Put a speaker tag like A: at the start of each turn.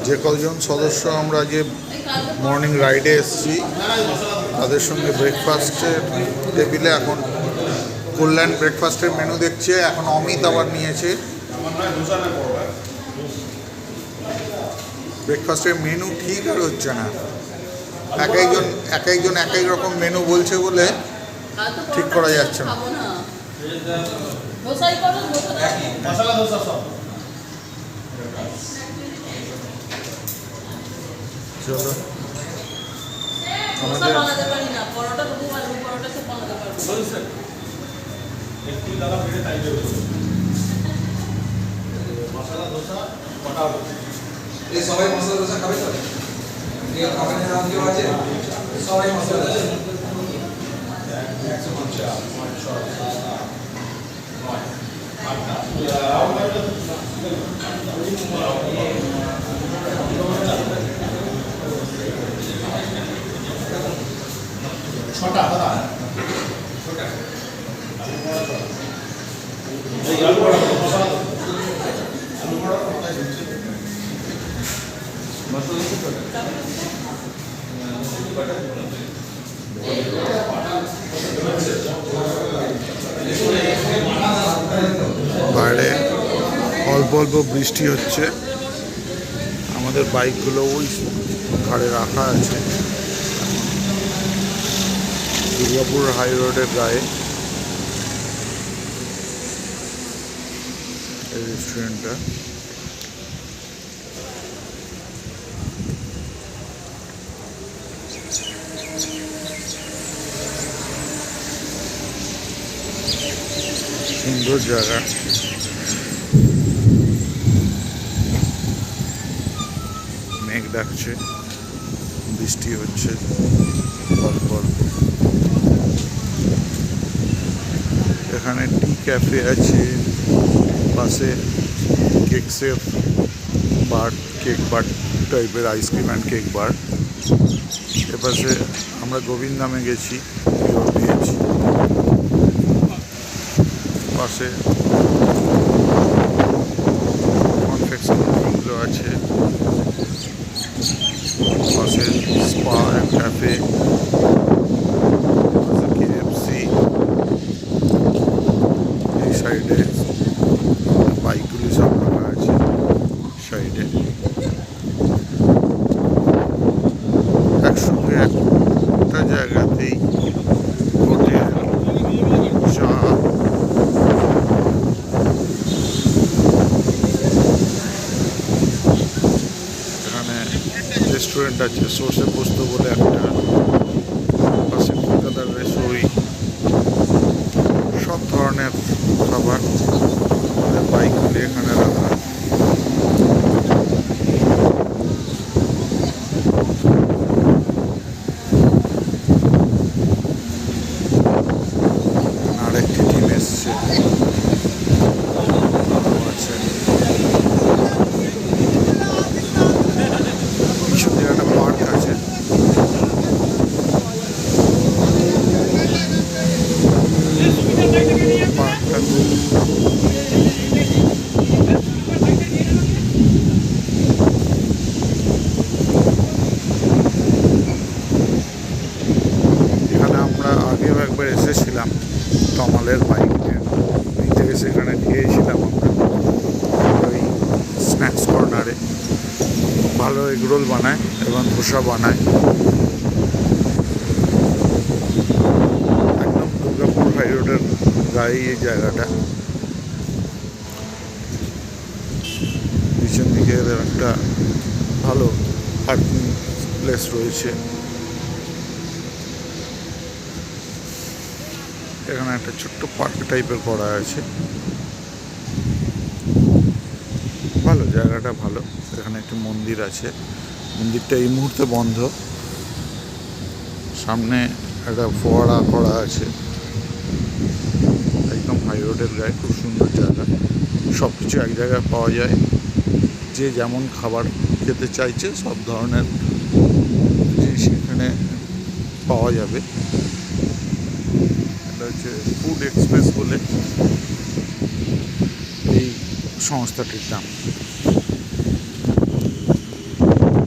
A: যে কজন সদস্য আমরা যে মর্নিং রাইডে এসেছি তাদের সঙ্গে ব্রেকফাস্টের টেবিলে এখন কল্যাণ ব্রেকফাস্টের মেনু দেখছে। এখন অমিত আবার নিয়েছে ব্রেকফাস্টের মেনু। ঠিক আর হচ্ছে না, এক একজন এক এক রকম মেনু বলছে বলে ঠিক করা যাচ্ছে না। চলো আমাদের
B: সবাই মশলা দোসা খাবে তো? খাবারের নাম কেউ আছে? সবাই মশলা দোসা। ছটা দাদা, ছটা
A: বাইরে অল্প অল্প বৃষ্টি হচ্ছে। আমাদের বাইকগুলো ওই ঘাড়ে রাখা আছে দুর্গাপুর হাই রোডের গায়ে এই রেস্টুরেন্টটা। সুন্দর জায়গা, মেঘ ডাকছে, বৃষ্টি হচ্ছে অল্প অল্প। এখানে টি ক্যাফে আছে, পাশে কেকসের বার, কেক বার টাইপের আইসক্রিম অ্যান্ড কেক বার। এপাশে আমরা গোবিন্দামে গেছি, পেয়েছি। পাশে কনফেকশনারিগুলো আছে, পাশে স্পা অ্যান্ড ক্যাফে, KFC। এই সাইডে বাইকগুলি সব রাখা আছে সাইডে। একসঙ্গে একটা জায়গাতেই হোটেল, চা, রেস্টুরেন্ট আছে, সর্ষে পোস্ত বলে একটা, পাশে কলকাতার রেসুই, সব ধরনের খাবার বাইকগুলি এখানে রাখা। আরেকটি টিম এসছে আছে। একটা পার্ক আছে, পার্কটা এখানে আমরা আগেও একবার এসেছিলাম তমালের বাইক নিতে, সেখানে গিয়েছিলাম আমরা ওই স্ন্যাক্স কর্নারে। ভালো এগরোল বানায় এবং ধোসা বানায়। একদম দুর্গাপুর হাই রোডের গায়ে এই জায়গাটা। পিছন দিকে একটা ভালো পার্কিং প্লেস রয়েছে। এখানে একটা ছোট্ট পার্ক টাইপের করা আছে, ভালো জায়গাটা ভালো। এখানে একটি মন্দির আছে, মন্দিরটা এই মুহূর্তে বন্ধ। সামনে একটা ফোয়ারা করা আছে, একদম হাই রোডের গায়ে। খুব সুন্দর জায়গা, সব কিছু এক জায়গায় পাওয়া যায়। যে যেমন খাবার খেতে চাইছে সব ধরনের জিনিস এখানে পাওয়া যাবে। এটা হচ্ছে ফুড এক্সপ্রেস বলে এই সংস্থাটির নাম।